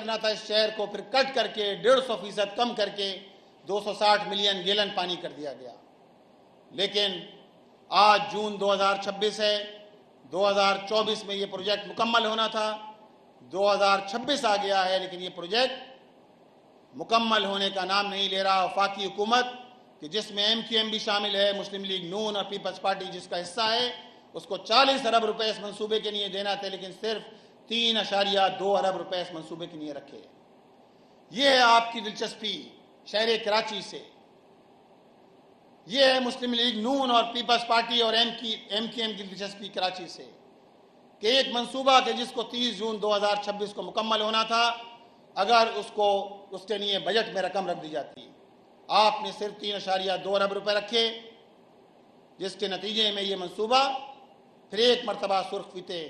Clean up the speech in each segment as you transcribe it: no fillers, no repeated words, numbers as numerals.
کرنا تھا اس شہر کو، پھر کٹ کر کے 150% کم کر کے 260 ملین گیلن پانی کر دیا گیا۔ لیکن آج جون 2026 ہے، 2024 میں یہ پروجیکٹ مکمل ہونا تھا، 2026 آ گیا ہے، لیکن یہ پروجیکٹ مکمل ہونے کا نام نہیں لے رہا۔ وفاقی حکومت کہ جس میں MQM بھی شامل ہے، مسلم لیگ نون اور پیپلز پارٹی جس کا حصہ ہے، اس کو 40 ارب روپے اس منصوبے کے لیے دینا تھے، لیکن صرف 3.2 ارب روپے اس منصوبے کے لیے رکھے۔ یہ ہے آپ کی دلچسپی شہر کراچی سے، یہ ہے مسلم لیگ نون اور پیپلز پارٹی اور MQM کی دلچسپی کراچی سے، کہ ایک منصوبہ کہ جس کو 30 جون 2026 کو مکمل ہونا تھا، اگر اس کے لیے بجٹ میں رقم رکھ دی جاتی، آپ نے صرف 3.2 ارب روپے رکھے، جس کے نتیجے میں یہ منصوبہ پھر ایک مرتبہ سرخ فیتے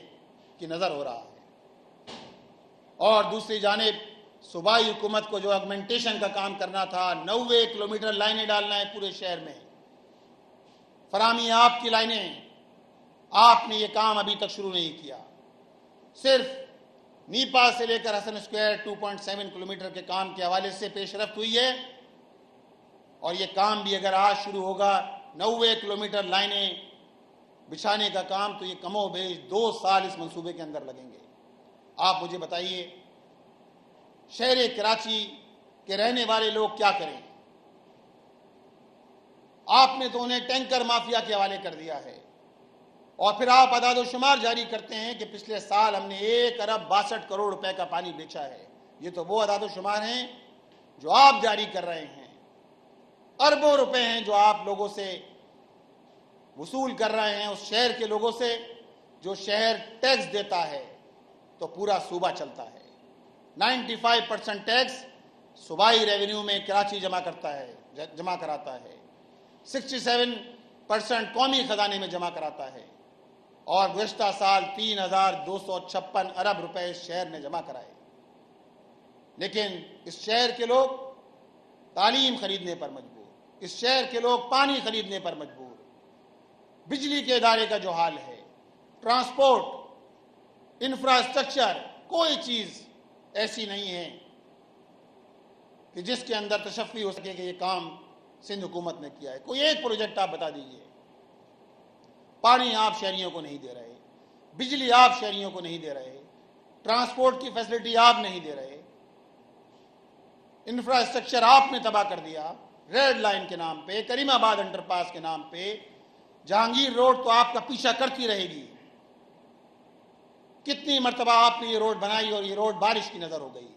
کی نظر ہو رہا ہے۔ اور دوسری جانب صوبائی حکومت کو جو ایگمنٹیشن کا کام کرنا تھا، 90 کلومیٹر لائنیں ڈالنا ہے پورے شہر میں، فراہمی آپ کی لائنیں، آپ نے یہ کام ابھی تک شروع نہیں کیا۔ صرف نیپا سے لے کر حسن اسکوائر 2.7 کلومیٹر کے کام کے حوالے سے پیش رفت ہوئی ہے، اور یہ کام بھی اگر آج شروع ہوگا، 90 کلومیٹر لائنیں بچھانے کا کام، تو یہ کم و بیش 2 سال اس منصوبے کے اندر لگیں گے۔ آپ مجھے بتائیے شہر کراچی کے رہنے والے لوگ کیا کریں؟ آپ نے تو انہیں ٹینکر مافیا کے حوالے کر دیا ہے، اور پھر آپ اعداد و شمار جاری کرتے ہیں کہ پچھلے سال ہم نے 1 ارب 62 کروڑ روپے کا پانی بیچا ہے۔ یہ تو وہ اعداد و شمار ہیں جو آپ جاری کر رہے ہیں، اربوں روپے ہیں جو آپ لوگوں سے وصول کر رہے ہیں، اس شہر کے لوگوں سے جو شہر ٹیکس دیتا ہے تو پورا صوبہ چلتا ہے۔ 95% ٹیکس صوبائی ریونیو میں کراچی جمع کراتا ہے، 67% قومی خزانے میں جمع کراتا ہے، اور گزشتہ سال 3,256 ارب روپے اس شہر نے جمع کرائے۔ لیکن اس شہر کے لوگ تعلیم خریدنے پر مجبور، اس شہر کے لوگ پانی خریدنے پر مجبور، بجلی کے ادارے کا جو حال ہے، ٹرانسپورٹ، انفراسٹرکچر، کوئی چیز ایسی نہیں ہے کہ جس کے اندر تشفی ہو سکے کہ یہ کام سندھ حکومت نے کیا ہے۔ کوئی ایک پروجیکٹ آپ بتا دیجئے۔ پانی آپ شہریوں کو نہیں دے رہے، بجلی آپ شہریوں کو نہیں دے رہے، ٹرانسپورٹ کی فیسلٹی آپ نہیں دے رہے، انفراسٹرکچر آپ نے تباہ کر دیا، ریڈ لائن کے نام پہ، کریم آباد انڈر پاس کے نام پہ، جہانگیر روڈ تو آپ کا پیچھا کرتی رہے گی۔ کتنی مرتبہ آپ نے یہ روڈ بنائی اور یہ روڈ بارش کی نظر ہو گئی۔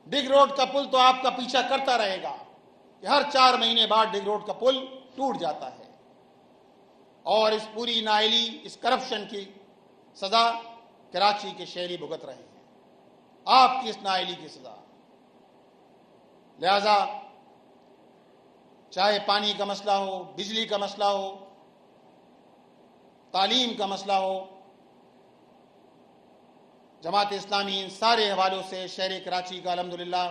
ڈگ روڈ کا پل تو آپ کا پیچھا کرتا رہے گا کہ ہر 4 مہینے بعد ڈگ روڈ کا پل ٹوٹ جاتا ہے، اور اس پوری نااہلی، اس کرپشن کی سزا کراچی کے شہری بھگت رہے ہیں، آپ کی اس نااہلی کی سزا۔ لہذا چاہے پانی کا مسئلہ ہو، بجلی کا مسئلہ ہو، تعلیم کا مسئلہ ہو، جماعت اسلامی ان سارے حوالوں سے شہر کراچی کا الحمدللہ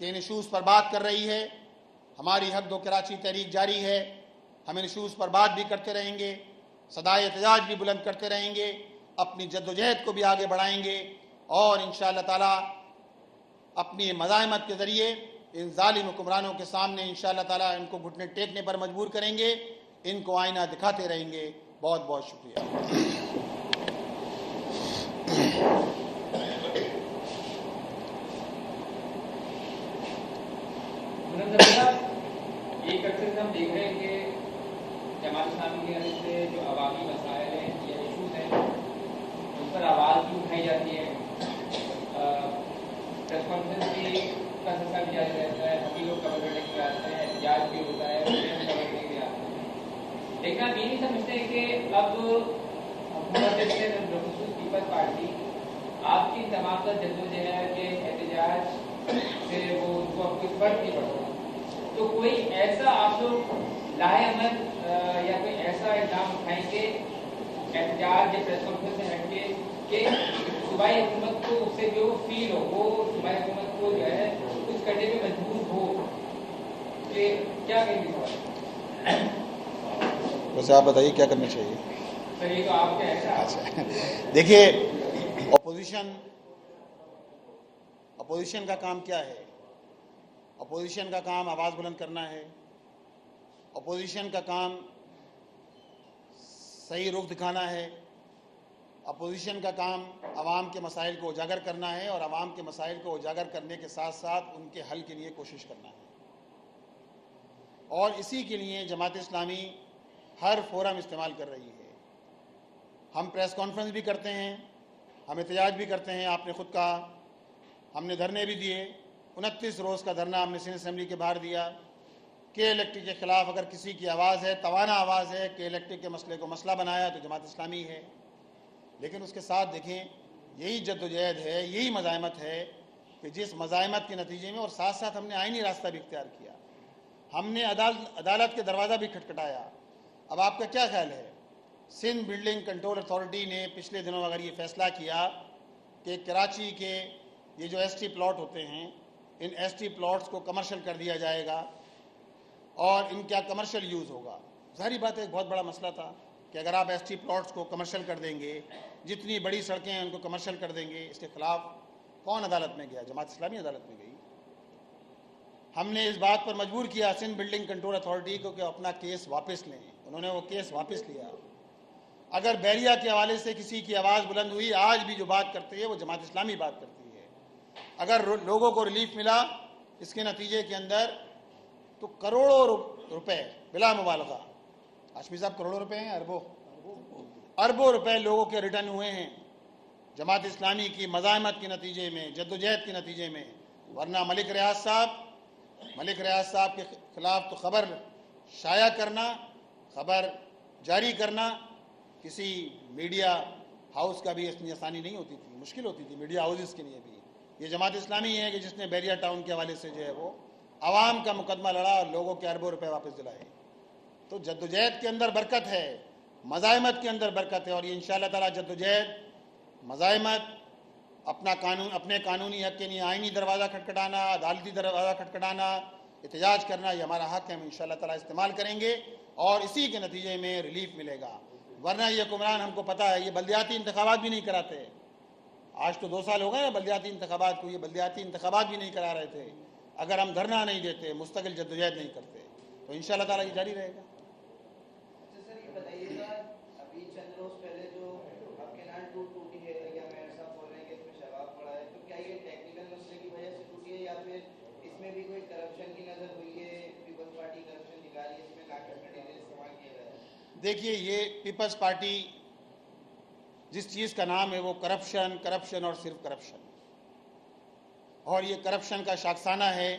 کہ ان ایشوز پر بات کر رہی ہے۔ ہماری حق دو کراچی تحریک جاری ہے، ہم ان ایشوز پر بات بھی کرتے رہیں گے، صدائے احتجاج بھی بلند کرتے رہیں گے، اپنی جدوجہد کو بھی آگے بڑھائیں گے، اور انشاءاللہ تعالی اپنی مزاحمت کے ذریعے ان ظالم حکمرانوں کے سامنے انشاءاللہ تعالی ان کو گھٹنے ٹیکنے پر مجبور کریں گے، ان کو آئینہ دکھاتے رہیں گے۔ بہت بہت شکریہ۔ ایک عرصے سے ہم دیکھ رہے ہیں کہ جماعت اسلامی کی حالت سے جو عوامی مسائل ہیں یا ایشوز ہیں ان پر آواز بھی اٹھائی جاتی ہے، پریس کانفرنس بھی کا سلسلہ بھی جاری رہتا ہے، ہم لوگ کور کرنے کے لیے آتے ہیں، احتجاج بھی ہوتا ہے، کور کرنے کے لیے آتے ہیں، لیکن آپ یہ نہیں سمجھتے کہ اب حکومت بالخصوص پیپلز پارٹی آپ کی تمام تر جدوجہد کے احتجاج سے وہ ان کو اب کوئی فرق نہیں پڑتا، تو کوئی ایسا آپ لوگ لاہے عمل یا کوئی ایسا اقدام اٹھائیں گے احتجاج یا پریس کانفرنس سے ہٹ کے کہ صوبائی حکومت کو اس سے جو فیل ہو، وہ صوبائی حکومت کو جو ہے کچھ کرنے میں مجبور ہو، کہ کیا کہیں گے؟ ویسے آپ بتائیے کیا کرنا چاہیے؟ سر یہ تو آپ کا ایسا دیکھیے अपोजिशन का काम क्या है? अपोजिशन का काम आवाज़ बुलंद करना है। अपोजिशन का काम सही रुख दिखाना है। अपोजिशन का काम आवाम के मसाइल को उजागर करना है और आवाम के मसाइल को उजागर करने के साथ साथ उनके हल के लिए कोशिश करना है। और इसी के लिए जमात इस्लामी हर फोरम इस्तेमाल कर रही है। हम प्रेस कॉन्फ्रेंस भी करते हैं, हम एहतजाज भी करते हैं। आपने खुद कहा, हमने धरने भी दिए। 29 रोज़ का धरना हमने सिंध असेंबली के बाहर दिया। के इलेक्ट्रिक के खिलाफ अगर किसी की आवाज़ है, तवाना आवाज़ है, के इलेक्ट्रिक के मसले को मसला बनाया तो जमात इस्लामी है। लेकिन उसके साथ देखें, यही जद्दोजहद है, यही मज़ाहमत है कि जिस मज़ाहमत के नतीजे में, और साथ साथ हमने आइनी रास्ता भी इख्तियार किया, हमने अदालत के दरवाज़ा भी खटखटाया। अब आपका क्या ख्याल है? सिंध बिल्डिंग कंट्रोल अथॉरिटी ने पिछले दिनों अगर ये फैसला किया कि कराची के ये जो एसटी प्लॉट होते हैं, इन एसटी प्लॉट्स को कमर्शियल कर दिया जाएगा और इनका कमर्शियल यूज़ होगा। ज़ाहिर बात है, एक बहुत बड़ा मसला था कि अगर आप एसटी प्लॉट्स को कमर्शियल कर देंगे, जितनी बड़ी सड़कें हैं उनको कमर्शियल कर देंगे, इसके खिलाफ कौन अदालत में गया? जमात इस्लामी अदालत में गई। हमने इस बात पर मजबूर किया सिंध बिल्डिंग कंट्रोल अथॉरिटी को कि अपना केस वापस लें। उन्होंने वो केस वापस लिया। अगर बैरिया के हवाले से किसी की आवाज़ बुलंद हुई, आज भी जो बात करती है वो जमात इस्लामी बात करती है। अगर लोगों को रिलीफ मिला इसके नतीजे के अंदर, तो करोड़ों रुपए बिला मुबालगा, हाशमी साहब, करोड़ों रुपए हैं, अरबों रुपए लोगों के रिटर्न हुए हैं जमात इस्लामी की मज़ाहमत के नतीजे में, जद्दोजहद के नतीजे में। वरना मलिक रियाज साहब के खिलाफ तो खबर शाया करना, खबर जारी करना किसी मीडिया हाउस का भी इतनी आसानी नहीं होती थी, मुश्किल होती थी मीडिया हाउसेस के लिए भी। ये जमात इस्लामी है कि जिसने बैरिया टाउन के हवाले से जो है वो आवाम का मुकदमा लड़ा और लोगों के अरबों रुपए वापस दिलाए। तो जद्दोजहद के अंदर बरकत है, मज़ाहमत के अंदर बरकत है। और ये इंशाअल्लाह ताला जद्दोजहद, मज़ाहमत, अपने कानूनी हक़ के लिए आइनी दरवाज़ा खटखटाना, अदालती दरवाज़ा खटखटाना, एहतजाज करना, ये हमारा हक़ है। हम इंशाअल्लाह ताला इस्तेमाल करेंगे और इसी के नतीजे में रिलीफ मिलेगा। वरना ये हुक्मरान, हमको पता है, ये बल्दियाती इंतखाबात भी नहीं कराते। आज तो 2 साल हो गए ना बल्दियाती इंतखाबात को, ये बल्दियाती इंतखाबात भी नहीं करा रहे थे। अगर हम धरना नहीं देते, मुस्तकिल जद्दोजहद नहीं करते, तो इंशाअल्लाह ताला ये जारी रहेगा। अच्छा सर, ये बताइएगा, अभी चंद रोज पहले जो आपके नाम टूटी है, या मेयर साहब बोल रहे हैं कि इसमें शराब पड़ा है, तो क्या ये टेक्निकल मसले की वजह से टूटी है या फिर इसमें भी कोई करप्शन की नजर हुई है? पीपल्स पार्टी करप्शन दिखा रही है, इसमें नाटक मटेरियल इस्तेमाल किया गया है? देखिए, ये पीपल्स पार्टी जिस चीज़ का नाम है वो करप्शन और सिर्फ करप्शन, और ये करप्शन का शाखसाना है।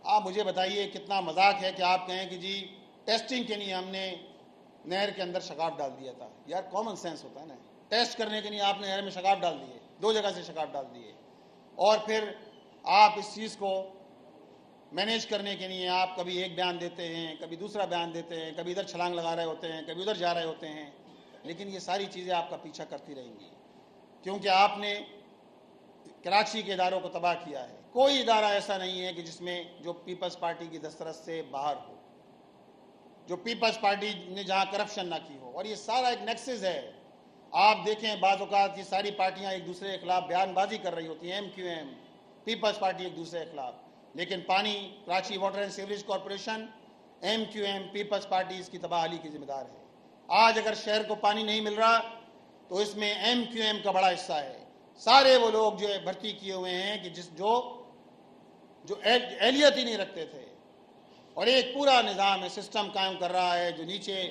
आप मुझे बताइए, कितना मजाक है कि आप कहें कि जी टेस्टिंग के लिए हमने नहर के अंदर शगाफ डाल दिया था। यार, कॉमन सेंस होता है ना, टेस्ट करने के लिए आपने नहर में शगाफ डाल दिए, 2 जगह से शगाफ डाल दिए, और फिर आप इस चीज़ को मैनेज करने के लिए आप कभी एक बयान देते हैं, कभी दूसरा बयान देते हैं, कभी इधर छलांग लगा रहे होते हैं, कभी उधर जा रहे होते हैं। लेकिन ये सारी चीज़ें आपका पीछा करती रहेंगी, क्योंकि आपने कराची के इदारों को तबाह किया है। कोई इदारा ऐसा नहीं है कि जिसमें जो पीपल्स पार्टी की दस्तरस से बाहर हो, जो पीपल्स पार्टी ने जहां करप्शन ना की हो। और ये सारा एक नेक्सस है। आप देखें, बाज़ औक़ात ये सारी पार्टियां एक दूसरे के खिलाफ बयानबाजी कर रही होती हैं, MQM, पीपल्स पार्टी एक दूसरे के खिलाफ, लेकिन पानी, Karachi water and sewerage corporation, MQM, Peoples Party इसकी तबाही की जिम्मेदार है। आज अगर शहर को पानी नहीं मिल रहा तो इसमें MQM का बड़ा हिस्सा है। सारे वो लोग जो है भर्ती किए हुए हैं कि जो एहलियत ही नहीं रखते थे, और एक पूरा निज़ाम है, सिस्टम कायम कर रहा है जो नीचे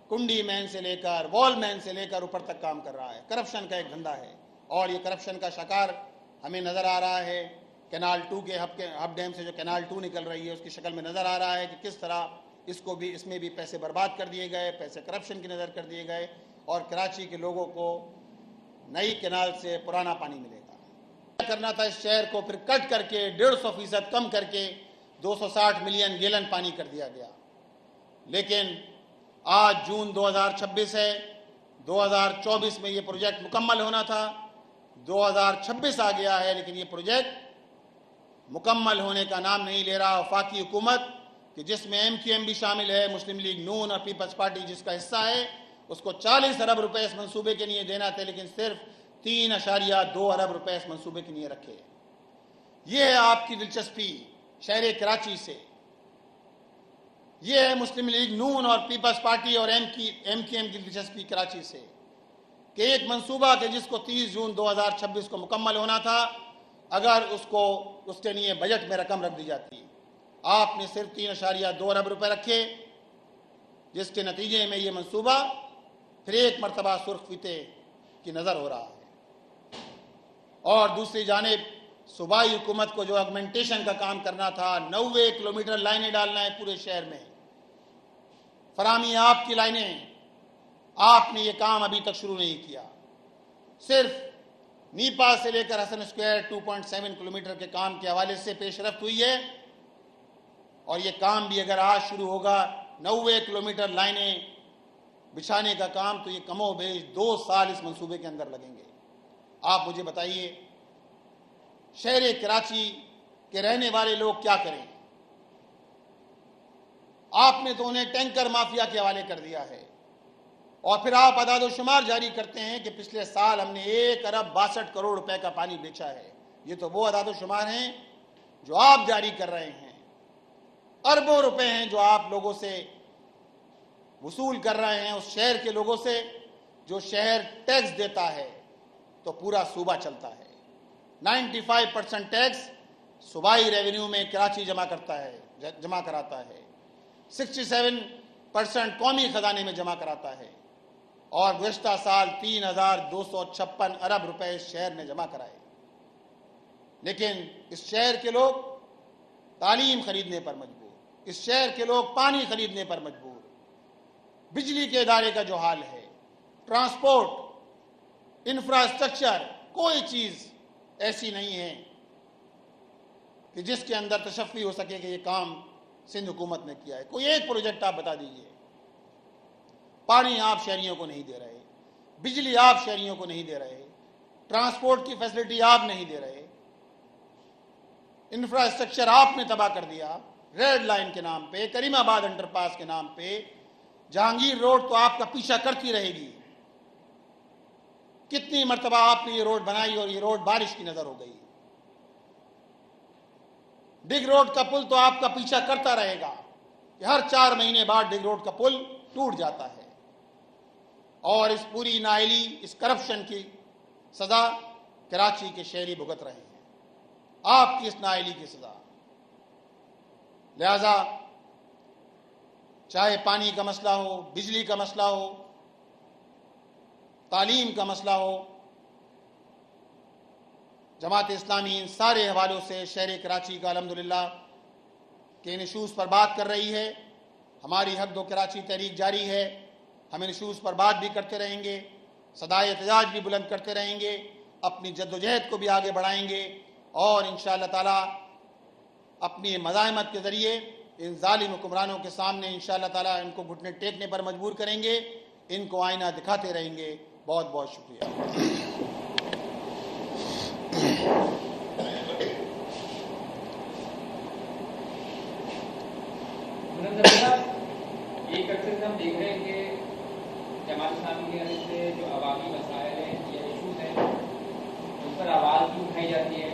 कुंडी मैन से लेकर वॉल मैन से लेकर ऊपर तक काम कर रहा है। करप्शन का एक धंधा है, और ये करप्शन का शिकार हमें नज़र आ रहा है। कैनाल 2 के हब डैम से जो कैनाल 2 निकल रही है उसकी शक्ल में नज़र आ रहा है कि किस तरह इसमें भी पैसे बर्बाद कर दिए गए, पैसे करप्शन की नज़र कर दिए गए, और कराची के लोगों को नई कैनाल से पुराना पानी मिलेगा। करना था इस शहर को, फिर कट करके 150% कम करके 260 मिलियन गैलन पानी कर दिया गया। लेकिन आज जून 2026 है, 2024 में ये प्रोजेक्ट मुकम्मल होना था, 2026 आ गया है, लेकिन ये प्रोजेक्ट मुकम्मल होने का नाम नहीं ले रहा। वफाकी हुकूमत कि जिसमें MQM भी शामिल है, मुस्लिम लीग नून और पीपल्स पार्टी जिसका हिस्सा है, उसको 40 अरब रुपए इस मंसूबे के लिए देना थे, लेकिन सिर्फ 3.2 अरब रुपए इस मंसूबे के लिए रखे। ये है आपकी दिलचस्पी शहर कराची से, ये है मुस्लिम लीग नून और पीपल्स पार्टी और एमकेएम की दिलचस्पी कराची से कि एक मंसूबा के जिसको 30 जून 2026 को मुकम्मल होना था, अगर उसके लिए बजट में रकम रख दी जाती, आपने सिर्फ 3.2 अरब रुपए रखे, जिसके नतीजे में ये मंसूबा फिर एक मरतबा सुर्ख फीते की नज़र हो रहा है। और दूसरी जानिब सूबाई हुकूमत को जो ऑगमेंटेशन का काम करना था, 90 किलोमीटर लाइनें डालना है पूरे शहर में, फरामी आपकी लाइनें, आपने ये काम अभी तक शुरू नहीं किया। सिर्फ नीपा से लेकर हसन स्क्वायर 2.7 किलोमीटर के काम के हवाले से पेशरफ्त हुई है, और ये काम भी अगर आज शुरू होगा 90 किलोमीटर लाइनें बिछाने का काम, तो ये कमोबेश 2 साल इस मंसूबे के अंदर लगेंगे। आप मुझे बताइए, शहर कराची के रहने वाले लोग क्या करें? आपने तो उन्हें टैंकर माफिया के हवाले कर दिया है, और फिर आप अदाद-ओ-शुमार जारी करते हैं कि पिछले साल हमने 1 अरब 62 करोड़ रुपए का पानी बेचा है। ये तो वो अदाद-ओ-शुमार हैं जो आप जारी कर रहे हैं। अरबों रुपए हैं जो आप लोगों से वसूल कर रहे हैं, उस शहर के लोगों से जो शहर टैक्स देता है तो पूरा सूबा चलता है। 95% टैक्स सूबाई रेवेन्यू में कराची जमा कराता है, 67% कौमी खजाने में जमा कराता है, और गुज़श्ता साल 3,256 अरब रुपए इस शहर ने जमा कराए। लेकिन इस शहर के लोग तालीम खरीदने पर मजबूर, इस शहर के लोग पानी खरीदने पर मजबूर, बिजली के इदारे का जो हाल है, ट्रांसपोर्ट, इंफ्रास्ट्रक्चर, कोई चीज ऐसी नहीं है कि जिसके अंदर तशफ़ी हो सके कि ये काम सिंध हुकूमत ने किया है। कोई एक प्रोजेक्ट आप बता दीजिए। पानी आप शहरियों को नहीं दे रहे, बिजली आप शहरियों को नहीं दे रहे, ट्रांसपोर्ट की फैसिलिटी आप नहीं दे रहे, इंफ्रास्ट्रक्चर आपने तबाह कर दिया। रेड लाइन के नाम पे, करीमाबाद अंडरपास के नाम पे, जहांगीर रोड तो आपका पीछा करती रहेगी। कितनी मरतबा आपने ये रोड बनाई और ये रोड बारिश की नजर हो गई। डिग रोड का पुल तो आपका पीछा करता रहेगा कि हर 4 महीने बाद डिग रोड का पुल टूट जाता है, और इस पूरी नाइली, इस करप्शन की सजा कराची के शहरी भुगत रहे हैं, आपकी इस नाइली की सजा। लिहाजा चाहे पानी का मसला हो, बिजली का मसला हो, तालीम का मसला हो, जमात इस्लामी इन सारे हवालों से शहर कराची का अल्हम्दुलिल्लाह के इन इशूज़ पर बात कर रही है। हमारी हक दो कराची तहरीक जारी है, हम इन इशूज़ पर बात भी करते रहेंगे, सदाए एहतजाज भी बुलंद करते रहेंगे, अपनी जद्दोजहद को भी आगे बढ़ाएंगे, और इंशाअल्लाह ताला अपनी मज़ाहमत के ज़रिए इन जालिम हुक्मरानों के सामने इंशाअल्लाह ताला इनको घुटने टेकने पर मजबूर करेंगे, इनको आईना दिखाते रहेंगे। बहुत बहुत शुक्रिया। एक अक्सर हम देख रहे हैं कि जमात इस्लामी की तरफ से जो अवामी मसाइल हैं या इशूज़ हैं उन पर आवाज़ भी उठाई जाती है,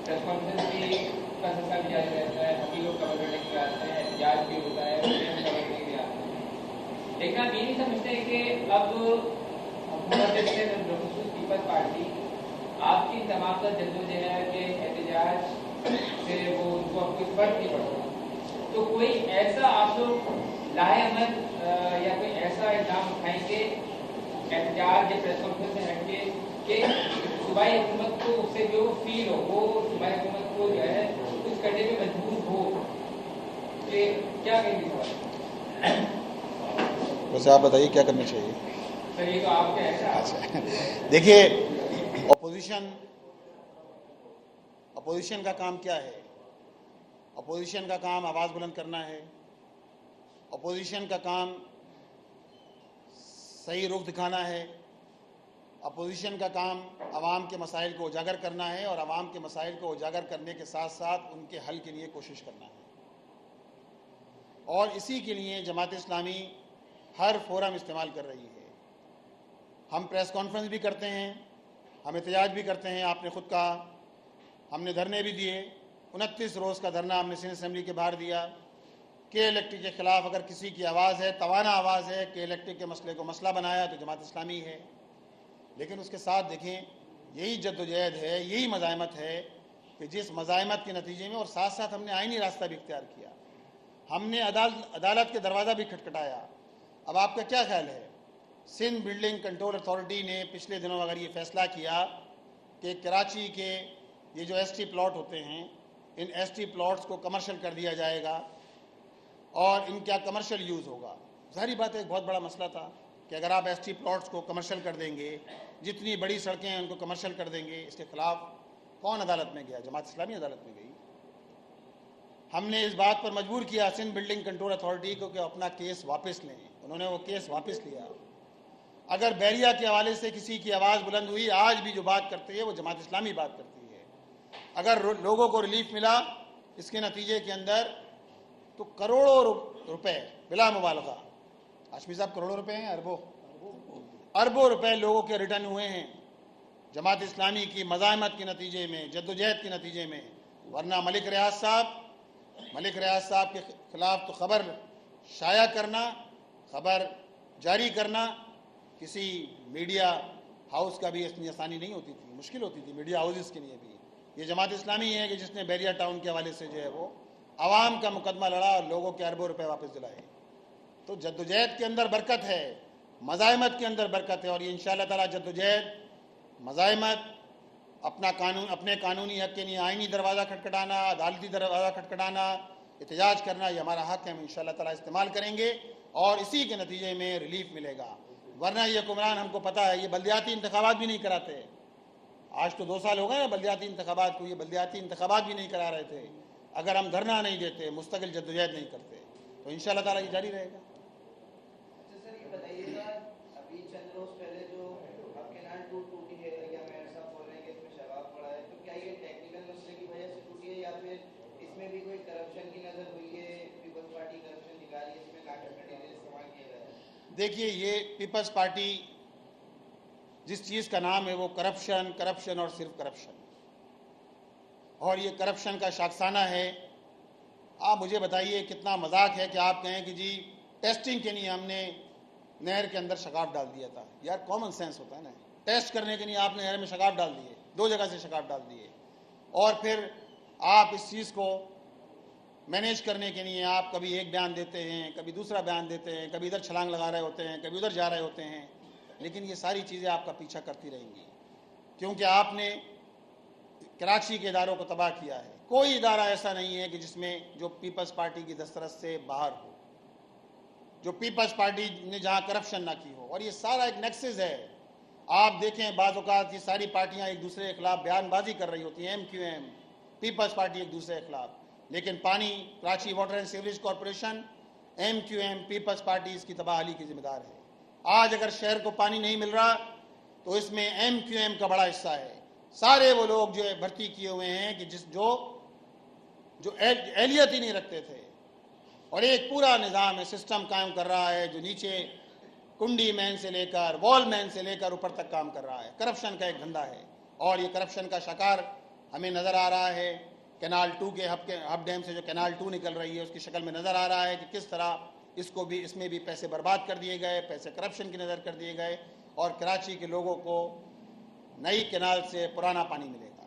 प्रेस कॉन्फ्रेंस भी का सिलसिला भी जारी रहता है, हम लोग कवर करने के लिए आते हैं, इजाज़ भी होता है, कवर करने के लिए आते हैं। लेकिन आप ये नहीं समझते हैं कि अब हुकूमत से पीपल्स पार्टी आपकी तमाम जद्दोजहद के एहतजाज से वो उनको अब कोई फर्क नहीं पड़ता, तो कोई ऐसा आप लोग लाहेअमल या कोई ऐसा इक़दाम उठाएंगे एहतजाज या प्रेस कॉन्फ्रेंस से हटके कि सूबाई हुकूमत को उससे जो फील हो, वो सूबाई हुकूमत को जो है कुछ करने में मजबूर हो, कि क्या कहेंगे? वैसे आप बताइए क्या करना चाहिए। सर ये तो आपके ऐसा देखिए, अपोजिशन का काम क्या है? अपोजिशन का काम आवाज़ बुलंद करना है, अपोजिशन का काम सही रुख दिखाना है, अपोजिशन का काम अवाम के मसाइल को उजागर करना है, और अवाम के मसाइल को उजागर करने के साथ साथ उनके हल के लिए कोशिश करना है। और इसी के लिए जमात इस्लामी हर फोरम इस्तेमाल कर रही है। ہم پریس کانفرنس بھی کرتے ہیں, ہم احتجاج بھی کرتے ہیں. آپ نے خود کہا ہم نے دھرنے بھی دیے, 29 روز کا دھرنا ہم نے سندھ اسمبلی کے باہر دیا. کے الیکٹرک کے خلاف اگر کسی کی آواز ہے, توانا آواز ہے, کے الیکٹرک کے مسئلے کو مسئلہ بنایا تو جماعت اسلامی ہے. لیکن اس کے ساتھ دیکھیں یہی جدوجہد ہے, یہی مزاحمت ہے کہ جس مزاحمت کے نتیجے میں, اور ساتھ ساتھ ہم نے آئینی راستہ بھی اختیار کیا, ہم نے عدالت کے دروازہ بھی کھٹکھٹایا. اب آپ کا کیا خیال ہے؟ سندھ بلڈنگ کنٹرول اتھارٹی نے پچھلے دنوں اگر یہ فیصلہ کیا کہ کراچی کے یہ جو ایس ٹی پلاٹ ہوتے ہیں, ان ایس ٹی پلاٹس کو کمرشل کر دیا جائے گا اور ان کا کمرشل یوز ہوگا. ظاہری بات ہے ایک بہت بڑا مسئلہ تھا کہ اگر آپ ایس ٹی پلاٹس کو کمرشل کر دیں گے, جتنی بڑی سڑکیں ہیں ان کو کمرشل کر دیں گے, اس کے خلاف کون عدالت میں گیا؟ جماعت اسلامی عدالت میں گئی. ہم نے اس بات پر مجبور کیا سندھ بلڈنگ کنٹرول اتھارٹی کو کہ اپنا کیس واپس لیں. انہوں نے وہ کیس واپس لیا. اگر بحریہ کے حوالے سے کسی کی آواز بلند ہوئی, آج بھی جو بات کرتی ہے وہ جماعت اسلامی بات کرتی ہے. اگر لوگوں کو ریلیف ملا اس کے نتیجے کے اندر, تو کروڑوں روپے بلا مبالغہ, ہاشمی صاحب کروڑوں روپے ہیں, اربوں روپے لوگوں کے ریٹرن ہوئے ہیں جماعت اسلامی کی مزاحمت کے نتیجے میں, جدوجہد کے نتیجے میں. ورنہ ملک ریاض صاحب کے خلاف تو خبر شائع کرنا, خبر جاری کرنا کسی میڈیا ہاؤس کا بھی اتنی آسانی نہیں ہوتی تھی, مشکل ہوتی تھی میڈیا ہاؤسز کے لیے بھی. یہ جماعت اسلامی ہے کہ جس نے بحریہ ٹاؤن کے حوالے سے جو ہے وہ عوام کا مقدمہ لڑا اور لوگوں کے اربوں روپے واپس دلائے. تو جدوجہد کے اندر برکت ہے, مزاحمت کے اندر برکت ہے, اور یہ انشاءاللہ تعالی جدوجہد, مزاحمت, اپنے قانونی حق کے لیے آئینی دروازہ کھٹکھٹانا, عدالتی دروازہ کھٹکھٹانا, احتجاج کرنا, یہ ہمارا حق ہے, ہم انشاءاللہ تعالی استعمال کریں گے اور اسی کے نتیجے میں ریلیف ملے گا. ورنہ یہ حکمران, ہم کو پتہ ہے, یہ بلدیاتی انتخابات بھی نہیں کراتے. آج تو 2 سال ہو گئے نا بلدیاتی انتخابات کو, یہ بلدیاتی انتخابات بھی نہیں کرا رہے تھے. اگر ہم دھرنا نہیں دیتے, مستقل جدوجہد نہیں کرتے, تو انشاءاللہ تعالی یہ جاری رہے گا. اچھا سر یہ بتائیے گا, ابھی چند روز پہلے جو آپ کے نام ٹوٹی ہے, یا میر صاحب بول رہے ہیں کہ اس میں شراب پڑا ہے, تو کیا یہ ٹیکنیکل مسئلے کی وجہ سے ٹوٹی ہے یا پھر اس میں بھی کوئی کرپشن کی نظر ہوئی ہے, پیپلز پارٹی کرپشن دکھا رہی ہے, اس میں ناقص مٹیریل استعمال کیا گیا ہے؟ دیکھیے یہ پیپلز پارٹی جس چیز کا نام ہے وہ کرپشن اور صرف کرپشن, اور یہ کرپشن کا شاخسانہ ہے. آپ مجھے بتائیے کتنا مذاق ہے کہ آپ کہیں کہ جی ٹیسٹنگ کے لیے ہم نے نہر کے اندر شگاف ڈال دیا تھا. یار کامن سینس ہوتا ہے نا, ٹیسٹ کرنے کے لیے آپ نے نہر میں شگاف ڈال دیے, 2 جگہ سے شگاف ڈال دیے, اور پھر آپ اس چیز کو مینیج کرنے کے لیے آپ کبھی ایک بیان دیتے ہیں, کبھی دوسرا بیان دیتے ہیں, کبھی ادھر چھلانگ لگا رہے ہوتے ہیں, کبھی ادھر جا رہے ہوتے ہیں. لیکن یہ ساری چیزیں آپ کا پیچھا کرتی رہیں گی, کیونکہ آپ نے کراچی کے اداروں کو تباہ کیا ہے. کوئی ادارہ ایسا نہیں ہے کہ جس میں جو پیپلز پارٹی کی دسترس سے باہر ہو, جو پیپلز پارٹی نے جہاں کرپشن نہ کی ہو. اور یہ سارا ایک نیکسس ہے. آپ دیکھیں بعض اوقات یہ ساری پارٹیاں ایک دوسرے کے خلاف بیان بازی کر رہی ہوتی ہیں, M Q M, Peoples Party ایک دوسرے کے خلاف, لیکن پانی, Karachi water and sewerage corporation, M Q M, Peoples Party اس کی تباہی کی ذمہ دار ہے. آج اگر شہر کو پانی نہیں مل رہا تو اس میں ایم کیو ایم کا بڑا حصہ ہے. سارے وہ لوگ جو بھرتی کیے ہوئے ہیں کہ جو اہلیت ہی نہیں رکھتے تھے, اور ایک پورا نظام ہے, سسٹم قائم کر رہا ہے جو نیچے کنڈی مین سے لے کر, وال مین سے لے کر اوپر تک کام کر رہا ہے. کرپشن کا ایک دھندا ہے, اور یہ کرپشن کا شکار ہمیں نظر آ رہا ہے. کینال 2 کے ہب ڈیم سے جو کینال 2 نکل رہی ہے اس کی شکل میں نظر آ رہا ہے کہ کس طرح اس میں بھی پیسے برباد کر دیے گئے, پیسے کرپشن کی نظر کر دیے گئے, اور کراچی کے لوگوں کو نئی کینال سے پرانا پانی ملے گا.